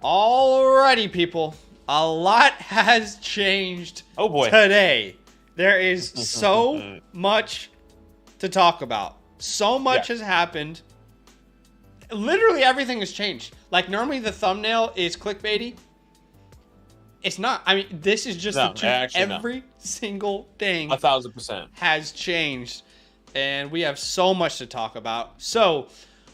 Alrighty, people. A lot has changed Oh boy. today. There is so much to talk about. So much has happened. Literally everything has changed. Like, normally the thumbnail is clickbaity. It's not. I mean, this is just the truth. Every single thing 1,000% has changed. And we have so much to talk about. So,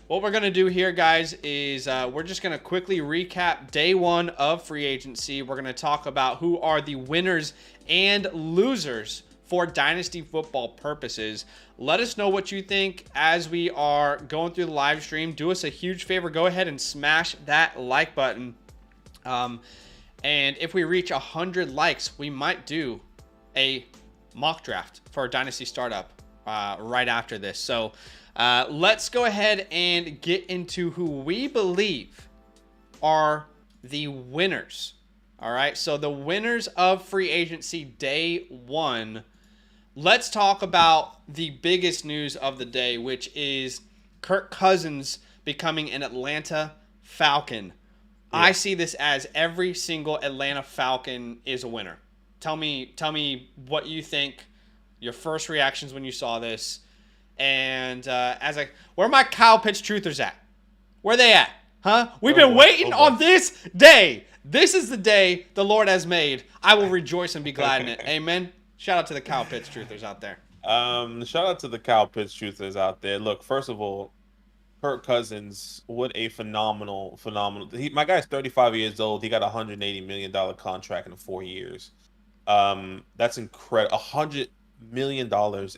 what we're going to do here, guys, is we're just going to quickly recap day one of free agency. We're going to talk about who are the winners and losers for Dynasty football purposes. Let us know what you think as we are going through the live stream. Do us a huge favor. Go ahead and smash that like button. And if we reach 100 likes, we might do a mock draft for a Dynasty startup right after this. So let's go ahead and get into who we believe are the winners. All right, so the winners of free agency day one. Let's talk about the biggest news of the day, which is Kirk Cousins becoming an Atlanta Falcon. Yeah. I see this as every single Atlanta Falcon is a winner. Tell me what you think, your first reactions when you saw this. And where are my Kyle Pitts truthers at? Where are they at? Huh? We've been waiting on this day. This is the day the Lord has made. I will rejoice and be glad in it. Amen. Shout out to the Kyle Pitts truthers out there. Shout out to the Kyle Pitts truthers out there. Look, first of all, Kirk Cousins, what a phenomenal. My guy's 35 years old. He got a $180 million contract in 4 years. That's incredible. $100 million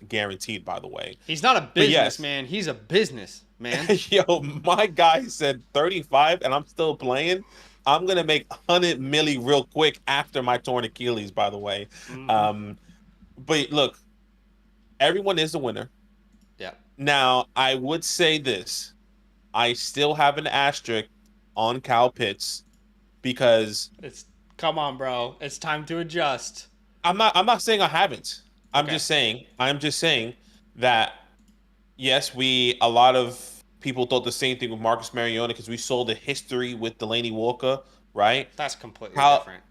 guaranteed, by the way. He's not a businessman. He's a business man. Yo, my guy said 35 and I'm still playing. I'm gonna make 100 milli real quick after my torn Achilles, by the way. Mm-hmm. But look, everyone is a winner. Yeah. Now, I would say this. I still have an asterisk on Kyle Pitts because come on, bro. It's time to adjust. I'm not saying I haven't. I'm just saying that yes, a lot of people thought the same thing with Marcus Mariota because we saw the history with Delaney Walker, right? That's completely different.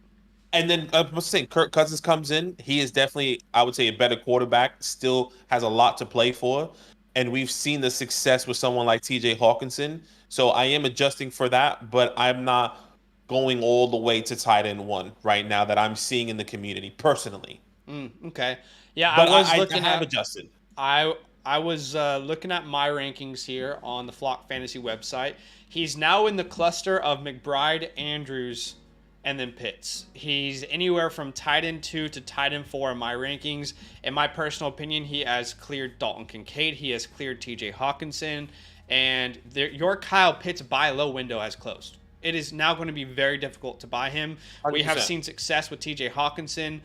And then I'm saying Kirk Cousins comes in. He is definitely, I would say, a better quarterback. Still has a lot to play for. And we've seen the success with someone like TJ Hawkinson. So I am adjusting for that, but I'm not going all the way to tight end one right now that I'm seeing in the community personally. Okay. Yeah, but I have adjusted. I was looking at my rankings here on the Flock Fantasy website. He's now in the cluster of McBride, Andrews, and then Pitts. He's anywhere from tight end 2 to tight end 4 in my rankings. In my personal opinion, he has cleared Dalton Kincaid. He has cleared TJ Hawkinson. And your Kyle Pitts buy low window has closed. It is now going to be very difficult to buy him. 100%. We have seen success with TJ Hawkinson.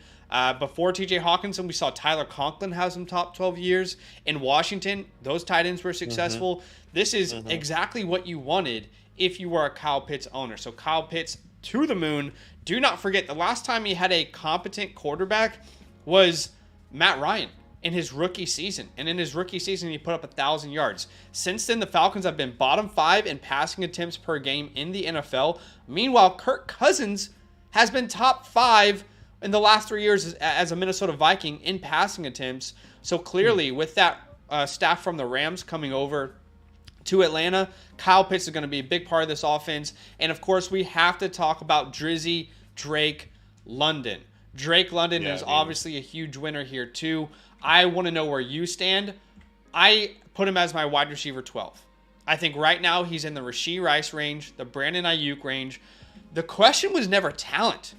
Before TJ Hawkinson, we saw Tyler Conklin have some top 12 years. In Washington, those tight ends were successful. Mm-hmm. This is exactly what you wanted if you were a Kyle Pitts owner. So Kyle Pitts to the moon. Do not forget, the last time he had a competent quarterback was Matt Ryan in his rookie season. And in his rookie season, he put up 1,000 yards. Since then, the Falcons have been bottom 5 in passing attempts per game in the NFL. Meanwhile, Kirk Cousins has been top 5 in the last 3 years as a Minnesota Viking in passing attempts. So clearly, with that staff from the Rams coming over to Atlanta, Kyle Pitts is going to be a big part of this offense. And of course, we have to talk about Drizzy Drake London. Drake London is obviously a huge winner here too. I want to know where you stand. I put him as my wide receiver 12. I think right now he's in the Rashee Rice range, the Brandon Ayuk range. The question was never talent.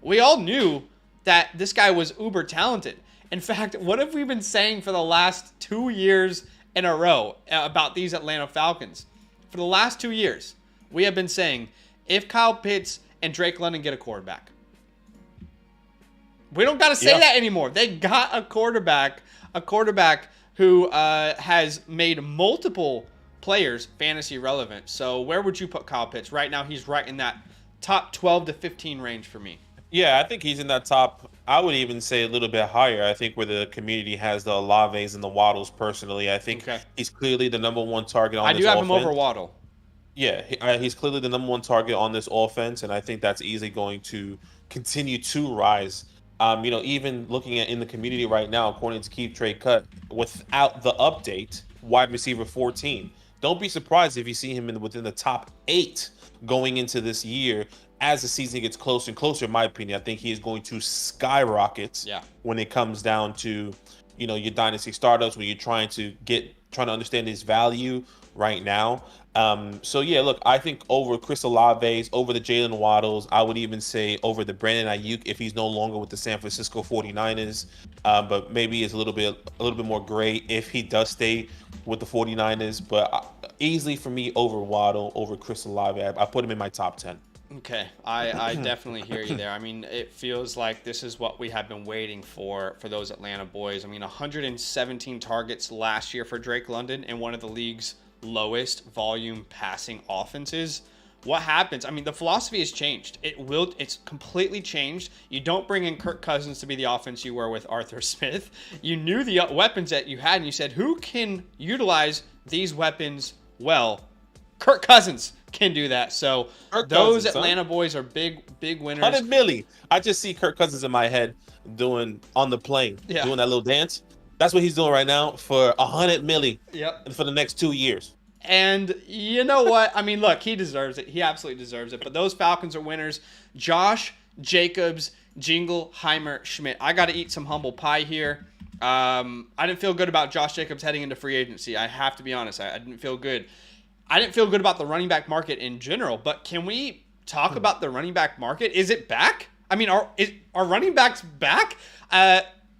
We all knew that this guy was uber talented. In fact, what have we been saying for the last 2 years in a row about these Atlanta Falcons? For the last 2 years, we have been saying, if Kyle Pitts and Drake London get a quarterback, we don't got to say that anymore. They got a quarterback who has made multiple players fantasy relevant. So where would you put Kyle Pitts? Right now, he's right in that top 12 to 15 range for me. Yeah, I think he's in that top. I would even say a little bit higher. I think where the community has the Olaves and the Waddles personally. I think he's clearly the number one target on this offense. I do have him over Waddle. Yeah, he's clearly the number one target on this offense, and I think that's easily going to continue to rise. Even looking at in the community right now, according to Keep Trade Cut, without the update, wide receiver 14. Don't be surprised if you see him within the top 8 going into this year. As the season gets closer and closer, in my opinion, I think he is going to skyrocket Yeah. when it comes down to, your dynasty startups when you're trying to understand his value right now. So yeah, look, I think over Chris Olave's, over the Jalen Waddles, I would even say over the Brandon Ayuk if he's no longer with the San Francisco 49ers. But maybe it's a little bit more gray if he does stay with the 49ers. But easily for me over Waddle, over Chris Olave, I put him in my top 10. Okay, I definitely hear you there. I mean, it feels like this is what we have been waiting for those Atlanta boys. I mean, 117 targets last year for Drake London and one of the league's lowest volume passing offenses. What happens? I mean, the philosophy has changed. It's completely changed. You don't bring in Kirk Cousins to be the offense you were with Arthur Smith. You knew the weapons that you had, and you said, who can utilize these weapons well? Kirk Cousins can do that. So those Atlanta boys are big winners. 100 milli. I just see Kirk Cousins in my head doing on the plane, doing that little dance. That's what he's doing right now for 100 milli. Yep. For the next 2 years. And you know what? I mean, look, he deserves it. He absolutely deserves it. But those Falcons are winners. Josh Jacobs, Jingleheimer Schmidt. I got to eat some humble pie here. I didn't feel good about Josh Jacobs heading into free agency. I have to be honest. I didn't feel good. I didn't feel good about the running back market in general. But can we talk about the running back market? Is it back? I mean, are running backs back?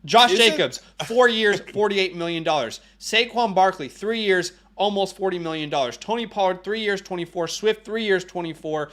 Josh Jacobs, 4 years, $48 million. Saquon Barkley, 3 years, almost $40 million. Tony Pollard, 3 years, 24. Swift, 3 years, 24.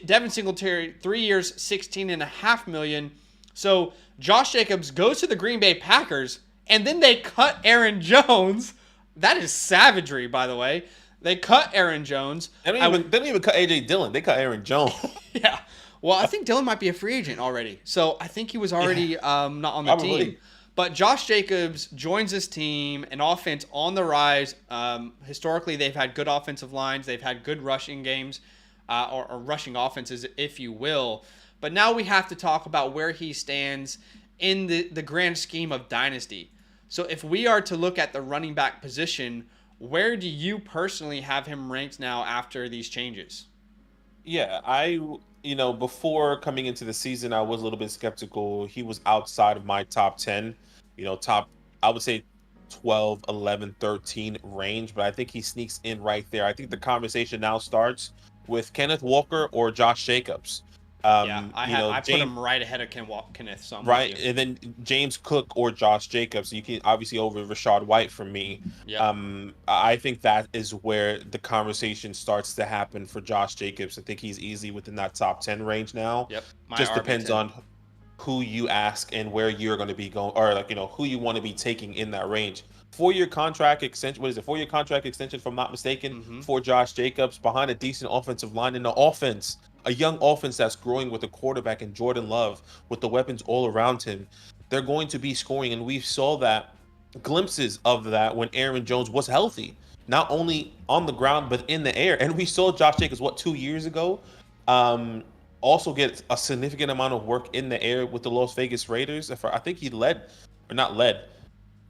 Devin Singletary, 3 years, $16.5 million. So Josh Jacobs goes to the Green Bay Packers, and then they cut Aaron Jones. That is savagery, by the way. They cut Aaron Jones. They didn't even cut A.J. Dillon. They cut Aaron Jones. Yeah. Well, I think Dillon might be a free agent already. So I think he was already not on the team. But Josh Jacobs joins this team, an offense on the rise. Historically, they've had good offensive lines. They've had good rushing games or rushing offenses, if you will. But now we have to talk about where he stands in the grand scheme of Dynasty. So if we are to look at the running back position, where do you personally have him ranked now after these changes? Yeah, before coming into the season, I was a little bit skeptical. He was outside of my top 10, I would say 12, 11, 13 range, but I think he sneaks in right there. I think the conversation now starts with Kenneth Walker or Josh Jacobs. I put him right ahead of Kenneth. So right, and then James Cook or Josh Jacobs. You can obviously over Rashad White for me. Yep. I think that is where the conversation starts to happen for Josh Jacobs. I think he's easily within that top 10 range now. Yep. Just depends on who you ask and where you're going to be going, or who you want to be taking in that range. 4-year contract extension. What is it? 4-year contract extension, if I'm not mistaken, for Josh Jacobs behind a decent offensive line in the offense. A young offense that's growing with a quarterback in Jordan Love, with the weapons all around him. They're going to be scoring, and we saw that glimpses of that when Aaron Jones was healthy, not only on the ground but in the air. And we saw Josh Jacobs 2 years ago, also get a significant amount of work in the air with the Las Vegas Raiders. I think he led.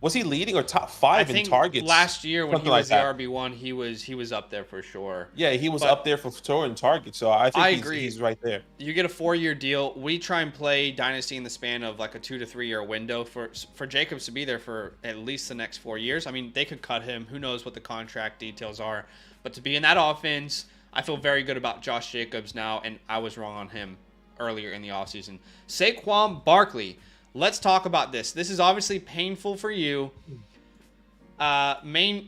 Was he leading or top 5 in targets? Last year when he was the RB1, he was up there for sure. Yeah, he was up there for scoring targets. So I think he's right there. You get a 4-year deal. We try and play Dynasty in the span of like a 2 to 3 year window for Jacobs to be there for at least the next 4 years. I mean, they could cut him. Who knows what the contract details are? But to be in that offense, I feel very good about Josh Jacobs now, and I was wrong on him earlier in the offseason. Saquon Barkley. Let's talk about this. This is obviously painful for you. Main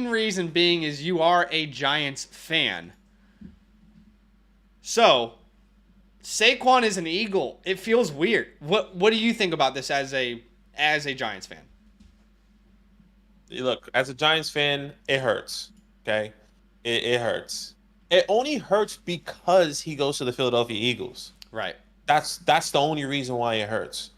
reason being is you are a Giants fan. So, Saquon is an Eagle. It feels weird. What do you think about this as a Giants fan? Look, as a Giants fan, it hurts. Okay, it hurts. It only hurts because he goes to the Philadelphia Eagles. Right. That's the only reason why it hurts.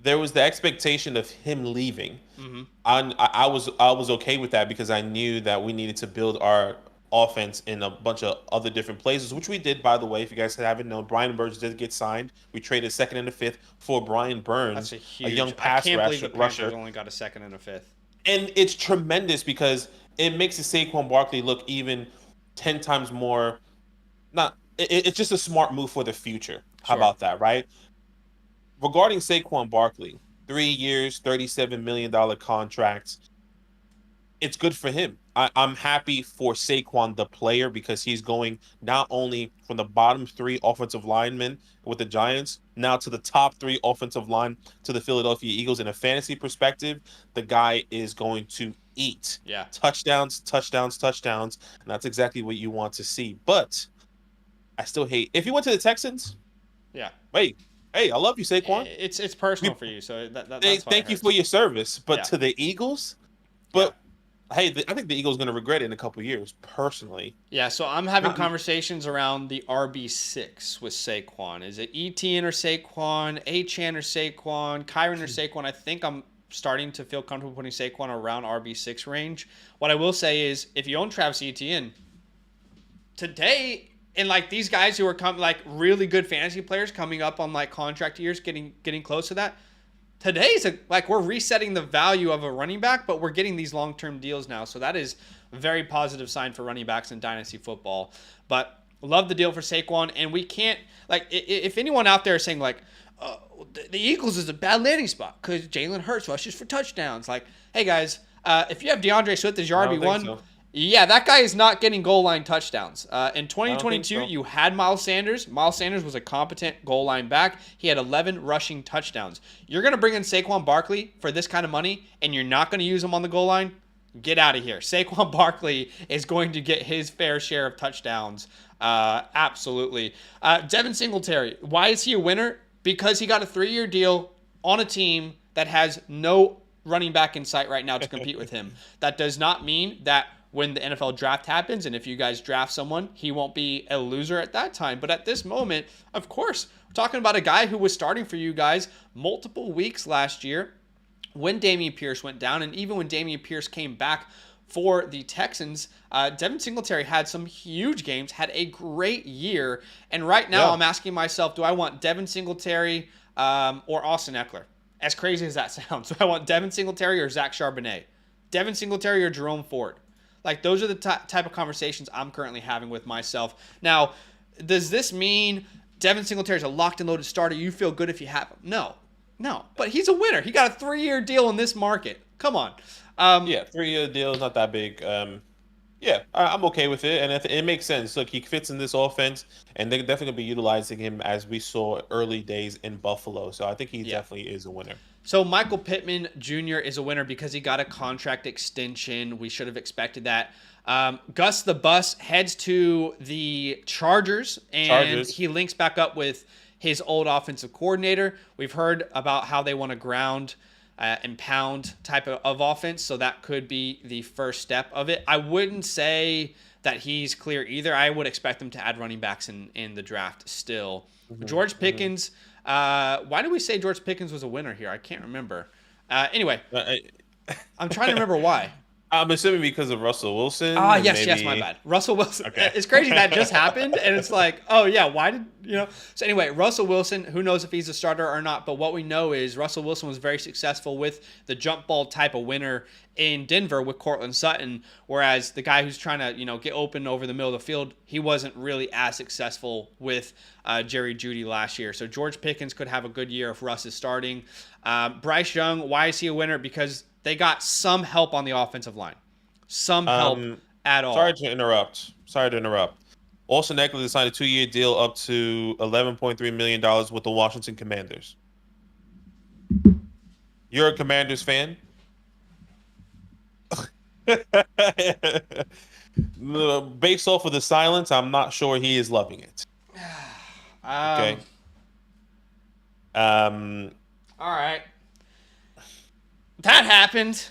There was the expectation of him leaving. Mm-hmm. I was okay with that because I knew that we needed to build our offense in a bunch of other different places, which we did, by the way. If you guys haven't known, Brian Burns did get signed. We traded second and a fifth for Brian That's Burns, a a young huge. I pass can't believe the Panthers rusher. only got a second and a fifth. And it's tremendous because it makes the Saquon Barkley look even 10 times more. Not. It's just a smart move for the future. How Sure. about that, right? Regarding Saquon Barkley, 3 years, $37 million contracts. It's good for him. I'm happy for Saquon the player because he's going not only from the bottom three offensive linemen with the Giants now to the top three offensive line to the Philadelphia Eagles. In a fantasy perspective, the guy is going to eat Yeah. touchdowns, touchdowns, touchdowns, and that's exactly what you want to see. But I still hate if he went to the Texans. Yeah. Wait, hey, I love you, Saquon. It's personal for you, so that's why Thank you for your service, but Yeah. to the Eagles, Yeah. but. Hey, I think the Eagles are going to regret it in a couple of years, personally. Yeah, so I'm having conversations around the RB6 with Saquon. Is it Etienne or Saquon, Achan or Saquon, Kyron or Saquon? I think I'm starting to feel comfortable putting Saquon around RB6 range. What I will say is, if you own Travis Etienne, today, and like these guys who are like really good fantasy players coming up on like contract years, getting close to that, today's like we're resetting the value of a running back, but we're getting these long-term deals now. So that is a very positive sign for running backs in dynasty football. But love the deal for Saquon, and we can't like if anyone out there is saying like the Eagles is a bad landing spot because Jalen Hurts rushes for touchdowns. Like, hey guys, if you have DeAndre Swift as your I don't think RB1. so. Yeah, that guy is not getting goal line touchdowns. In 2022, so. you had Miles Sanders. Miles Sanders was a competent goal line back. He had 11 rushing touchdowns. You're going to bring in Saquon Barkley for this kind of money, and you're not going to use him on the goal line? Get out of here. Saquon Barkley is going to get his fair share of touchdowns. Absolutely. Devin Singletary, why is he a winner? Because he got a 3-year deal on a team that has no running back in sight right now to compete with him. That does not mean that when the NFL draft happens, and if you guys draft someone, he won't be a loser at that time. But at this moment, of course, we're talking about a guy who was starting for you guys multiple weeks last year when Dameon Pierce went down, and even when Dameon Pierce came back for the Texans, Devin Singletary had some huge games, had a great year. And right now I'm asking myself, do I want Devin Singletary or Austin Eckler? As crazy as that sounds, do I want Devin Singletary or Zach Charbonnet? Devin Singletary or Jerome Ford? Like, those are the type of conversations I'm currently having with myself. Now, does this mean Devin Singletary is a locked and loaded starter? You feel good if you have him? No. But he's a winner. He got a 3-year deal in this market. Come on. Yeah, 3-year deal is not that big. Yeah, I'm okay with it, and it makes sense. Look, he fits in this offense, and they're definitely gonna be utilizing him as we saw early days in Buffalo. So I think he definitely is a winner. So Michael Pittman Jr. is a winner because he got a contract extension. We should have expected that. Gus the Bus heads to the Chargers, and he links back up with his old offensive coordinator. We've heard about how they want to ground and pound type of offense, so that could be the first step of it. I wouldn't say that he's clear either. I would expect them to add running backs in the draft still. George Pickens. Why did we say George Pickens was a winner here? I can't remember. Anyway, I'm trying to remember why. I'm assuming because of Russell Wilson. Yes, my bad. Russell Wilson. Okay. It's crazy that just happened, and it's like, oh yeah, why did So anyway, Russell Wilson. Who knows if he's a starter or not? But what we know is Russell Wilson was very successful with the jump ball type of winner in Denver with Cortland Sutton, whereas the guy who's trying to get open over the middle of the field, he wasn't really as successful with Jerry Jeudy last year. So George Pickens could have a good year if Russ is starting. Bryce Young, why is he a winner? Because they got some help on the offensive line. Some help at all. Sorry to interrupt. Austin Eckler signed a 2-year deal up to $11.3 million with the Washington Commanders. You're a Commanders fan? Based off of the silence, I'm not sure he is loving it. Okay. All right. That happened.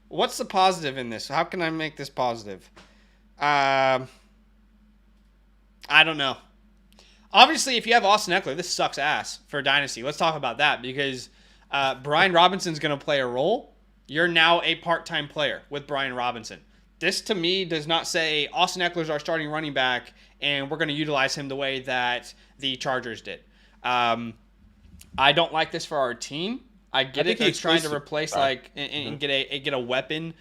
What's the positive in this? How can I make this positive? I don't know. Obviously, if you have Austin Eckler, this sucks ass for Dynasty. Let's talk about that because Brian Robinson's going to play a role. You're now a part-time player with Brian Robinson. This to me does not say Austin Eckler's our starting running back and we're going to utilize him the way that the Chargers did. I don't like this for our team. I get it. It's trying to replace and get a weapon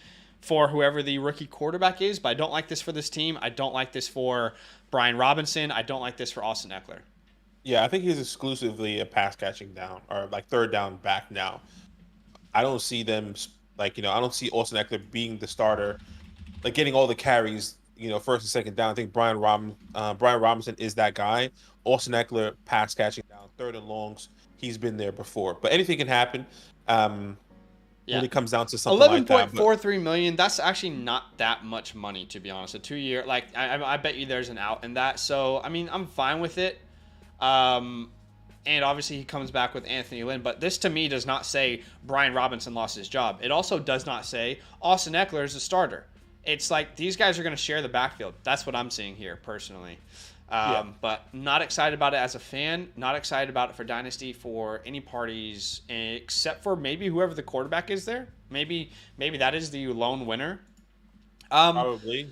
for whoever the rookie quarterback is, but I don't like this for this team. I don't like this for Brian Robinson. I don't like this for Austin Eckler. Yeah, I think he's exclusively a pass catching down or like third down back now. I don't see them I don't see Austin Eckler being the starter, like getting all the carries, first and second down. I think Brian Robinson is that guy. Austin Eckler pass catching down, third and longs. He's been there before, but anything can happen. When it comes down to something like that. $11.43 million. That's actually not that much money, to be honest. A 2-year, I bet you there's an out in that. So I mean, I'm fine with it. And obviously he comes back with Anthony Lynn, but this to me does not say Brian Robinson lost his job. It also does not say Austin Eckler is a starter. It's like these guys are going to share the backfield. That's what I'm seeing here personally. But not excited about it as a fan. Not excited about it for Dynasty for any parties except for maybe whoever the quarterback is there. Maybe that is the lone winner. Probably.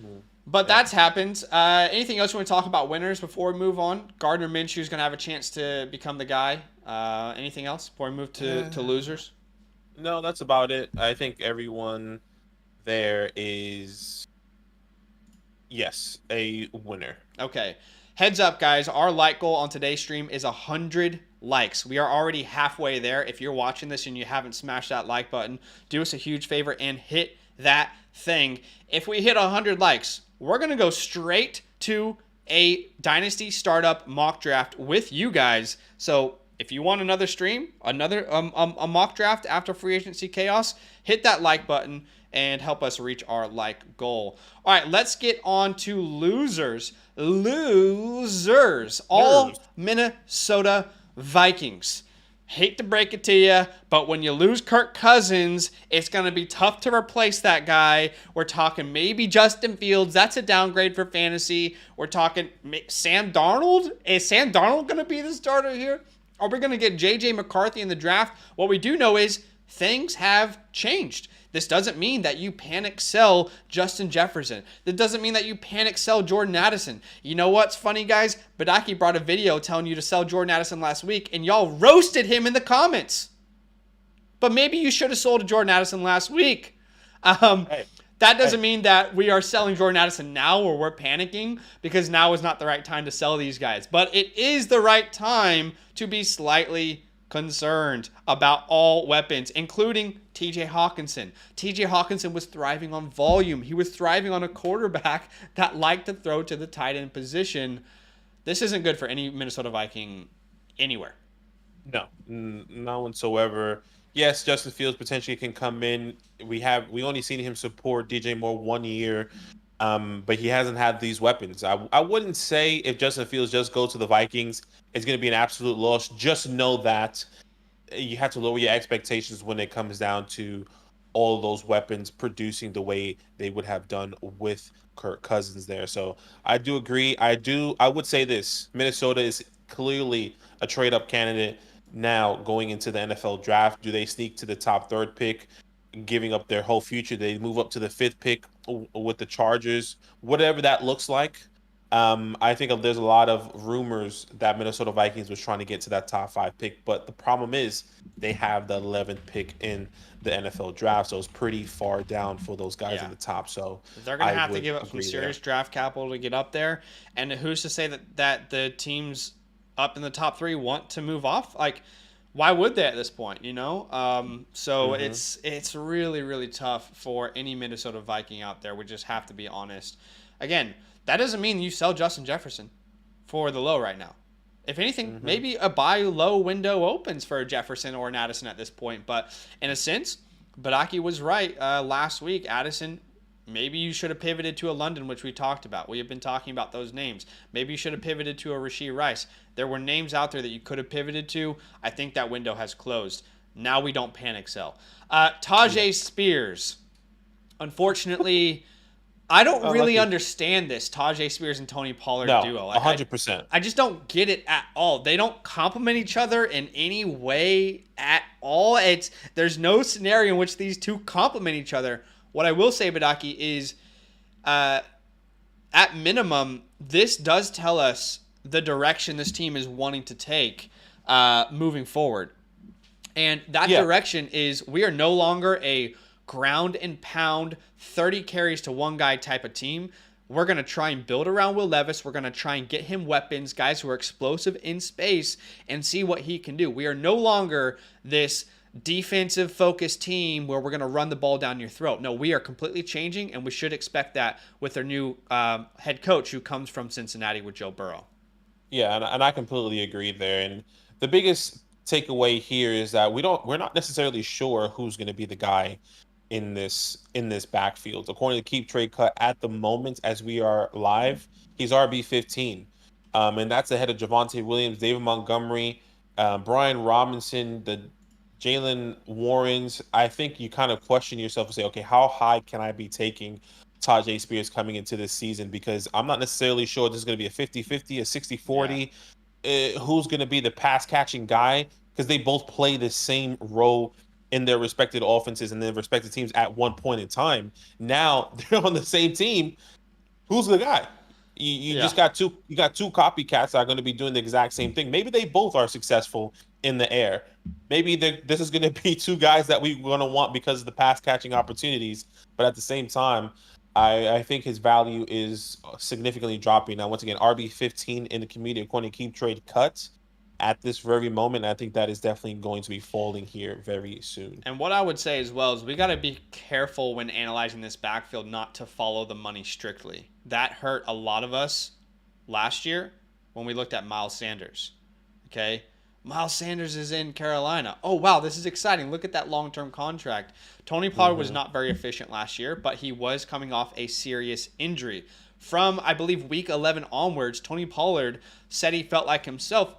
But that's happened. Anything else you want to talk about winners before we move on? Gardner Minshew is going to have a chance to become the guy. Anything else before we move to losers? No, that's about it. I think everyone there is, yes, a winner. Okay. Heads up, guys. Our like goal on today's stream is 100 likes. We are already halfway there. If you're watching this and you haven't smashed that like button, do us a huge favor and hit that thing. If we hit 100 likes, we're going to go straight to a Dynasty startup mock draft with you guys. So if you want another stream, another a mock draft after free agency chaos, hit that like button and help us reach our like goal. All right, let's get on to losers. All Minnesota Vikings. Hate to break it to you, but when you lose Kirk Cousins, it's going to be tough to replace that guy. We're talking maybe Justin Fields. That's a downgrade for fantasy. We're talking Sam Darnold. Is Sam Darnold going to be the starter here? Are we going to get J.J. McCarthy in the draft? What we do know is things have changed. This doesn't mean that you panic sell Justin Jefferson. That doesn't mean that you panic sell Jordan Addison. You know what's funny, guys? Badaki brought a video telling you to sell Jordan Addison last week, and y'all roasted him in the comments. But maybe you should have sold Jordan Addison last week. That doesn't mean that we are selling Jordan Addison now or we're panicking, because now is not the right time to sell these guys. But it is the right time to be slightly concerned about all weapons, including TJ Hawkinson. TJ Hawkinson was thriving on volume. He was thriving on a quarterback that liked to throw to the tight end position. This isn't good for any Minnesota Viking anywhere. No, not whatsoever. Yes, Justin Fields potentially can come in. We only seen him support DJ Moore 1 year, but he hasn't had these weapons. I wouldn't say if Justin Fields just goes to the Vikings, it's going to be an absolute loss. Just know that you have to lower your expectations when it comes down to all of those weapons producing the way they would have done with Kirk Cousins there. So I do agree. I would say this: Minnesota is clearly a trade-up candidate now going into the NFL draft. Do they sneak to the top third pick, giving up their whole future? They move up to the fifth pick with the Chargers, whatever that looks like. I think there's a lot of rumors that Minnesota Vikings was trying to get to that top 5 pick, but the problem is they have the 11th pick in the NFL draft, so it's pretty far down for those guys in the top. So they're going to have to give up some serious draft capital to get up there. And who's to say that the teams up in the top 3 want to move off? Like, why would they at this point, It's really, really tough for any Minnesota Viking out there. We just have to be honest. Again, that doesn't mean you sell Justin Jefferson for the low right now. If anything, maybe a buy low window opens for Jefferson or an Addison at this point. But in a sense, Badaki was right last week. Addison, maybe you should have pivoted to a London, which we talked about. We have been talking about those names. Maybe you should have pivoted to a Rashee Rice. There were names out there that you could have pivoted to. I think that window has closed. Now we don't panic sell. Tajay Spears. Unfortunately, I don't really understand this Tajay Spears and Tony Pollard duo. 100%. I just don't get it at all. They don't complement each other in any way at there's no scenario in which these two complement each other. What I will say, Badaki, is at minimum, this does tell us the direction this team is wanting to take moving forward. And that direction is we are no longer a ground and pound 30 carries to one guy type of team. We're going to try and build around Will Levis. We're going to try and get him weapons, guys who are explosive in space, and see what he can do. We are no longer this defensive focused team where we're going to run the ball down your throat. No, we are completely changing, and we should expect that with our new head coach who comes from Cincinnati with Joe Burrow. Yeah, and I completely agree there. And the biggest takeaway here is that we're not necessarily sure who's going to be the guy in this backfield. According to Keep Trade Cut, at the moment as we are live, he's RB15, and that's ahead of Javonte Williams, David Montgomery, Brian Robinson, the Jalen Warrens. I think you kind of question yourself and say, okay, how high can I be taking Tajay Spears coming into this season? Because I'm not necessarily sure this is going to be a 50-50, a 60-40. Who's going to be the pass catching guy? Because they both play the same role in their respective offenses and their respective teams at one point in time. Now they're on the same team. Who's the guy? You just got two. You got two copycats that are going to be doing the exact same thing. Maybe they both are successful in the air. Maybe this is going to be two guys that we're going to want because of the pass catching opportunities. But at the same time, I think his value is significantly dropping. Now, once again, RB15 in the community, according to Keep Trade Cuts, at this very moment. I think that is definitely going to be falling here very soon. And what I would say as well is we got to be careful when analyzing this backfield not to follow the money strictly. That hurt a lot of us last year when we looked at Miles Sanders. Okay? Miles Sanders is in Carolina. Oh, wow, this is exciting. Look at that long-term contract. Tony Pollard was not very efficient last year, but he was coming off a serious injury. From, I believe, week 11 onwards, Tony Pollard said he felt like himself,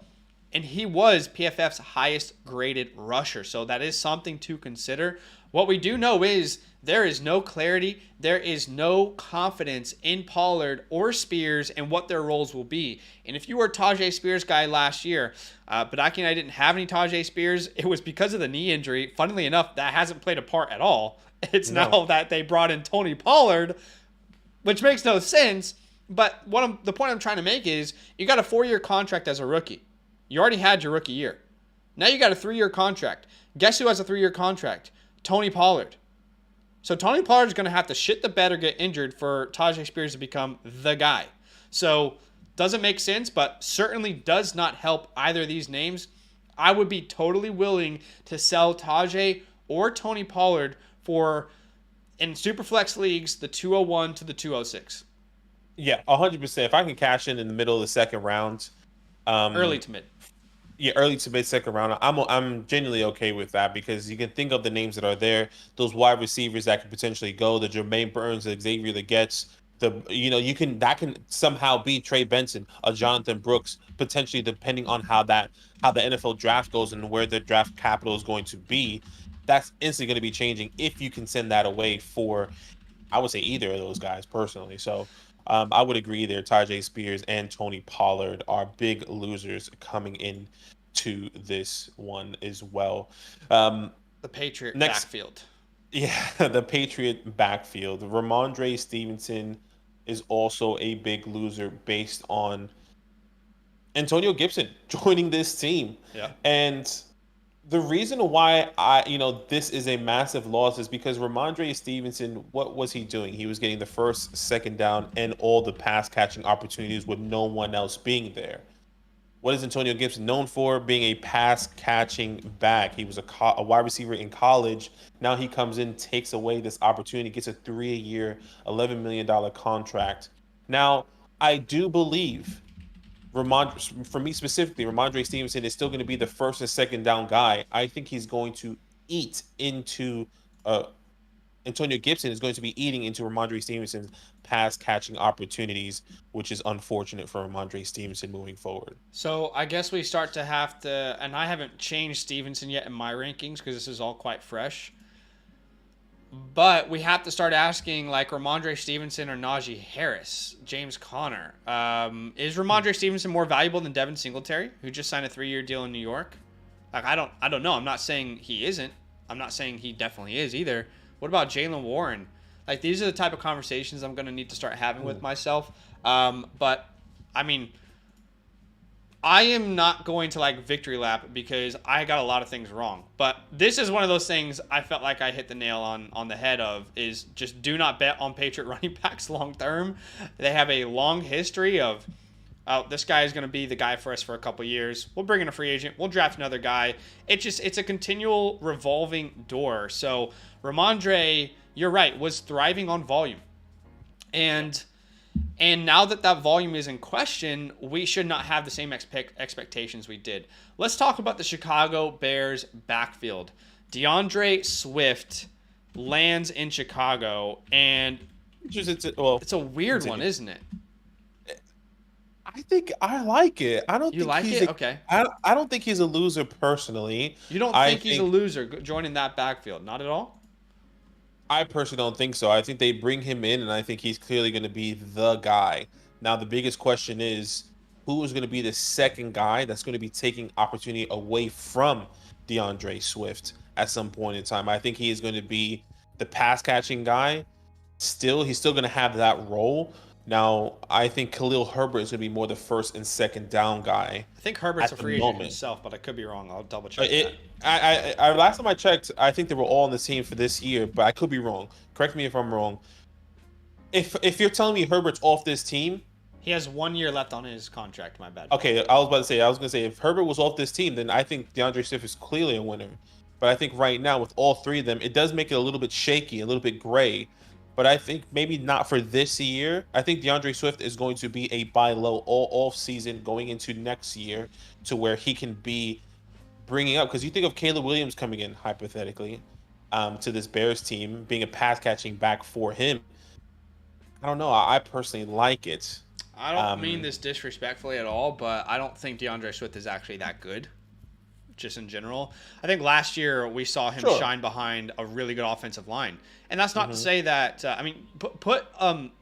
and he was PFF's highest graded rusher. So that is something to consider. What we do know is there is no clarity. There is no confidence in Pollard or Spears and what their roles will be. And if you were a Tajay Spears guy last year, but I didn't have any Tajay Spears, it was because of the knee injury. Funnily enough, that hasn't played a part at all. It's now that they brought in Tony Pollard, which makes no sense. But the point I'm trying to make is you got a 4-year contract as a rookie. You already had your rookie year. Now you got a 3-year contract. Guess who has a 3-year contract? Tony Pollard. So Tony Pollard is going to have to shit the bed or get injured for Tajay Spears to become the guy. So doesn't make sense, but certainly does not help either of these names. I would be totally willing to sell Tajay or Tony Pollard for, in Superflex leagues, the 201 to the 206. Yeah, 100%. If I can cash in the middle of the second round. Early to mid. Yeah, early to mid second round. I'm genuinely okay with that because you can think of the names that are there, those wide receivers that could potentially go, the Jermaine Burns, the Xavier Leggett's, that can somehow be Trey Benson, a Jonathan Brooks, potentially depending on how the NFL draft goes and where the draft capital is going to be. That's instantly going to be changing if you can send that away for, I would say, either of those guys personally. So I would agree there. Tajay Spears and Tony Pollard are big losers coming in to this one as well. The Patriot backfield. Yeah, the Patriot backfield. Ramondre Stevenson is also a big loser based on Antonio Gibson joining this team. Yeah. And the reason why this is a massive loss is because Ramondre Stevenson, what was he doing? He was getting the first, second down, and all the pass catching opportunities with no one else being there. What is Antonio Gibson known for? Being a pass catching back. He was a wide receiver in college. Now he comes in, takes away this opportunity, gets a 3-year, $11 million contract. Now, I do believe for me specifically, Ramondre Stevenson is still going to be the first and second down guy. I think he's going to eat into Antonio Gibson is going to be eating into Ramondre Stevenson's pass catching opportunities, which is unfortunate for Ramondre Stevenson moving forward. So I guess we start to have to, and I haven't changed Stevenson yet in my rankings because this is all quite fresh. But we have to start asking, like, Ramondre Stevenson or Najee Harris, James Conner. Is Ramondre Stevenson more valuable than Devin Singletary, who just signed a 3-year deal in New York? Like I don't know. I'm not saying he isn't. I'm not saying he definitely is either. What about Jalen Warren? Like these are the type of conversations I'm gonna need to start having with myself. But I mean, I am not going to like victory lap because I got a lot of things wrong. But this is one of those things I felt like I hit the nail on the head of is just do not bet on Patriot running backs long term. They have a long history of this guy is going to be the guy for us for a couple years. We'll bring in a free agent. We'll draft another guy. It's a continual revolving door. So Ramondre, you're right, was thriving on volume. And now that that volume is in question, we should not have the same expectations we did. Let's talk about the Chicago Bears backfield. DeAndre Swift lands in Chicago, and it's a weird one, isn't it? I think I like it. I don't You think like he's it? a, Okay. I don't think he's a loser personally. You don't I think he's a loser joining that backfield? Not at all? I personally don't think so. I think they bring him in, and I think he's clearly going to be the guy. Now, the biggest question is who is going to be the second guy that's going to be taking opportunity away from DeAndre Swift at some point in time. I think he is going to be the pass catching guy. He's still going to have that role. Now, I think Khalil Herbert is going to be more the first and second down guy. I think Herbert's a at the free agent moment. himself, but I could be wrong. I'll double check It, that. I last time I checked, I think they were all on the team for this year, but I could be wrong. Correct me if I'm wrong. If you're telling me Herbert's off this team, He has 1 year left on his contract. My bad. okay, I was gonna say if Herbert was off this team, then I think DeAndre Swift is clearly a winner. But I think right now with all three of them, it does make it a little bit shaky, a little bit gray. But I think maybe not for this year. I think DeAndre Swift is going to be a buy low all off season going into next year to where he can be bringing up, because you think of Caleb Williams coming in hypothetically to this Bears team, being a pass catching back for him. I don't know. I personally like it. I don't mean this disrespectfully at all, but I don't think DeAndre Swift is actually that good. Just in general, I think last year we saw him shine behind a really good offensive line, and that's not to say that. I mean, put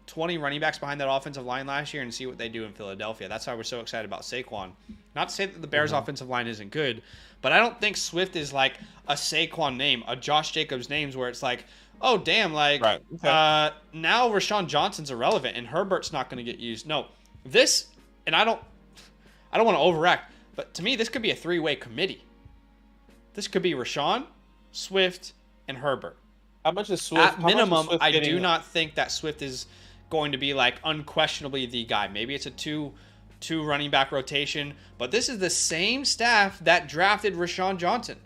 20 running backs behind that offensive line last year and see what they do in Philadelphia. That's why we're so excited about Saquon. Not to say that the Bears' offensive line isn't good, but I don't think Swift is like a Saquon name, a Josh Jacobs names where it's like, oh damn, like Right. Okay. now Rashawn Johnson's irrelevant and Herbert's not going to get used. No, this, and I don't want to overact. But to me, this could be a three-way committee. This could be Rashawn, Swift, and Herbert. How much is Swift? At minimum, Swift I do getting? not think that Swift is going to be like unquestionably the guy. Maybe it's a two running back rotation, but this is the same staff that drafted Rashawn Johnson.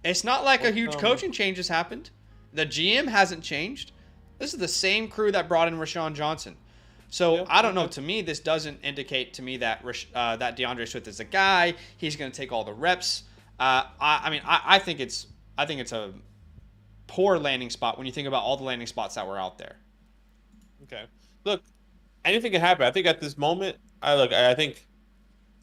It's not like a huge coaching change has happened. The GM hasn't changed. This is the same crew that brought in Rashawn Johnson. So I don't know. To me, this doesn't indicate to me that that DeAndre Swift is the guy. He's going to take all the reps. I think it's a poor landing spot when you think about all the landing spots that were out there. Okay. Look, anything can happen. I think at this moment, I think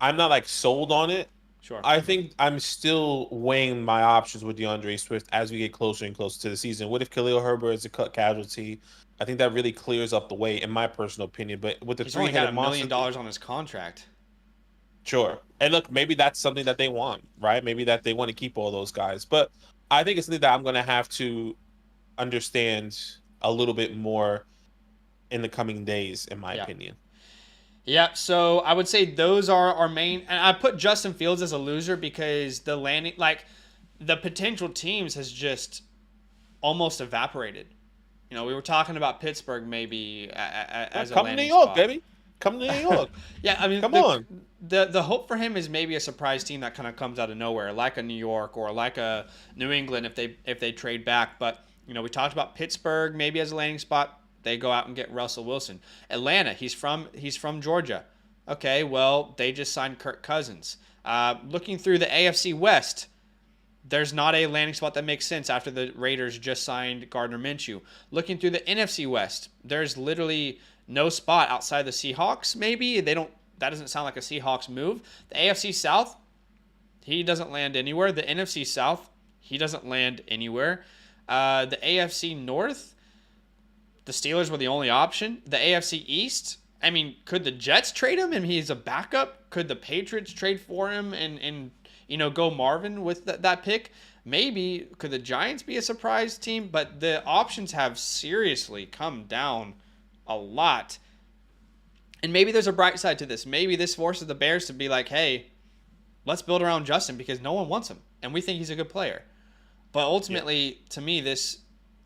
I'm not like sold on it. Sure. I think I'm still weighing my options with DeAndre Swift as we get closer and closer to the season. What if Khalil Herbert is a cut casualty? I think that really clears up the way, in my personal opinion. But with the He's only got $1 million monster, on his contract. sure. And look, maybe that's something that they want, right? Maybe that they want to keep all those guys. But I think it's something that I'm going to have to understand a little bit more in the coming days, in my opinion. Yeah, so I would say those are our main. And I put Justin Fields as a loser because the potential teams has just almost evaporated. You know, we were talking about Pittsburgh maybe as a landing Come to New York, spot. baby. Come to New York. Yeah, I mean, Come on. The hope for him is maybe a surprise team that kind of comes out of nowhere, like a New York or like a New England if they trade back. But you know, we talked about Pittsburgh maybe as a landing spot. They go out and get Russell Wilson. Atlanta, he's from Georgia. Okay, well they just signed Kirk Cousins. Looking through the AFC West, there's not a landing spot that makes sense after the Raiders just signed Gardner Minshew. Looking through the NFC West, there's literally no spot outside the Seahawks. Maybe that doesn't sound like a Seahawks move. The AFC South, he doesn't land anywhere. The NFC South, he doesn't land anywhere. The AFC North, the Steelers were the only option. The AFC East, I mean, could the Jets trade him and he's a backup? Could the Patriots trade for him and go Marvin with that pick? Maybe. Could the Giants be a surprise team? But the options have seriously come down a lot. And maybe there's a bright side to this. Maybe this forces the Bears to be like, hey, let's build around Justin because no one wants him. And we think he's a good player. But ultimately, to me,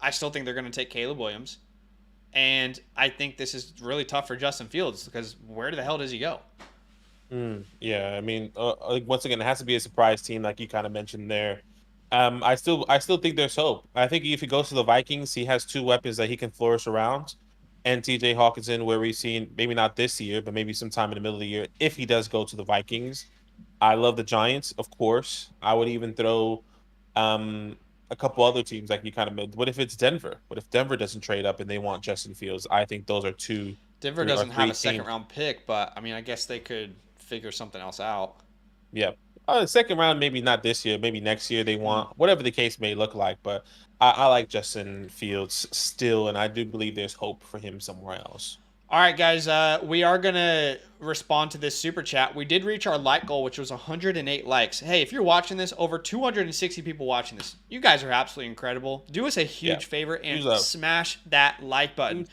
I still think they're going to take Caleb Williams. And I think this is really tough for Justin Fields because where the hell does he go? Yeah, I mean, once again, it has to be a surprise team, like you kind of mentioned there. I still think there's hope. I think if he goes to the Vikings, he has two weapons that he can flourish around. And TJ Hawkinson, where we've seen maybe not this year, but maybe sometime in the middle of the year, if he does go to the Vikings. I love the Giants, of course. I would even throw a couple other teams like you kind of made. What if it's Denver? What if Denver doesn't trade up and they want Justin Fields? I think those are Denver doesn't have a second round pick, but I mean, I guess they could figure something else out. Yeah. Second round, maybe not this year, maybe next year they want, whatever the case may look like. But I like Justin Fields still, and I do believe there's hope for him somewhere else. All right, guys, we are going to respond to this super chat. We did reach our like goal, which was 108 likes. Hey, if you're watching this, over 260 people watching this. You guys are absolutely incredible. Do us a huge favor and smash that like button.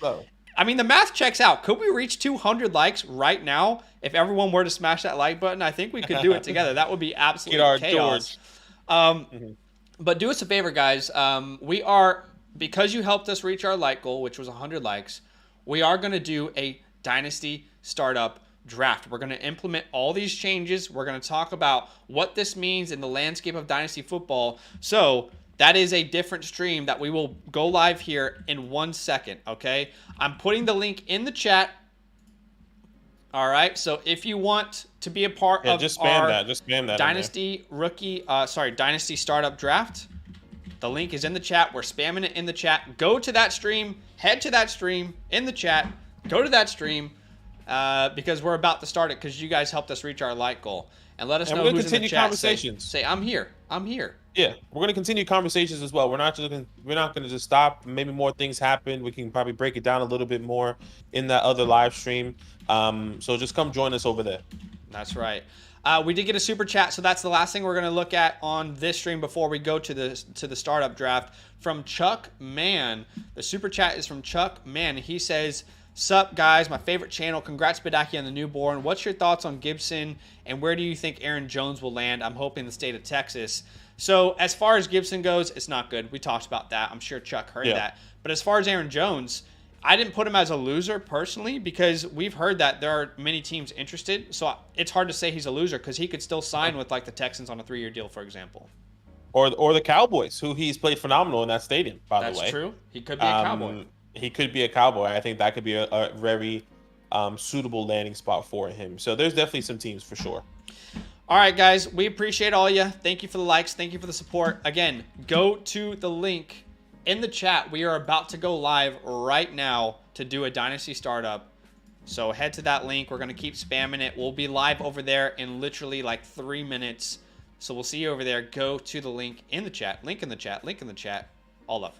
I mean, the math checks out. Could we reach 200 likes right now if everyone were to smash that like button? I think we could do it together. That would be absolutely chaos. But do us a favor, guys. Because you helped us reach our like goal, which was 100 likes, we are going to do a Dynasty startup draft. We're going to implement all these changes. We're going to talk about what this means in the landscape of Dynasty football. So that is a different stream that we will go live here in 1 second, okay? I'm putting the link in the chat. All right, so if you want to be a part of our Dynasty Dynasty startup draft, the link is in the chat. We're spamming it in the chat. Go to that stream. Head to that stream in the chat. Go to that stream because we're about to start it because you guys helped us reach our like goal. And let us know who's in the chat. Say, I'm here. I'm here. Yeah, we're going to continue conversations as well. We're not going to just stop. Maybe more things happen. We can probably break it down a little bit more in that other live stream. So just come join us over there. That's right. We did get a super chat, so that's the last thing we're going to look at on this stream before we go to the startup draft from Chuck Mann. The super chat is from Chuck Mann. He says, "Sup guys, my favorite channel. Congrats Badaki on the newborn. What's your thoughts on Gibson and where do you think Aaron Jones will land? I'm hoping the state of Texas." So as far as Gibson goes, it's not good. We talked about that. I'm sure Chuck heard that. But as far as Aaron Jones, I didn't put him as a loser personally because we've heard that there are many teams interested. So it's hard to say he's a loser because he could still sign with like the Texans on a 3-year deal, for example. Or the Cowboys, who he's played phenomenal in that stadium, by the way. That's true. He could be a Cowboy. He could be a Cowboy. I think that could be a very suitable landing spot for him. So there's definitely some teams for sure. All right, guys. We appreciate all you. Thank you for the likes. Thank you for the support. Again, go to the link in the chat. We are about to go live right now to do a Dynasty startup. So head to that link. We're going to keep spamming it. We'll be live over there in literally like 3 minutes. So we'll see you over there. Go to the link in the chat. Link in the chat. Link in the chat. All love.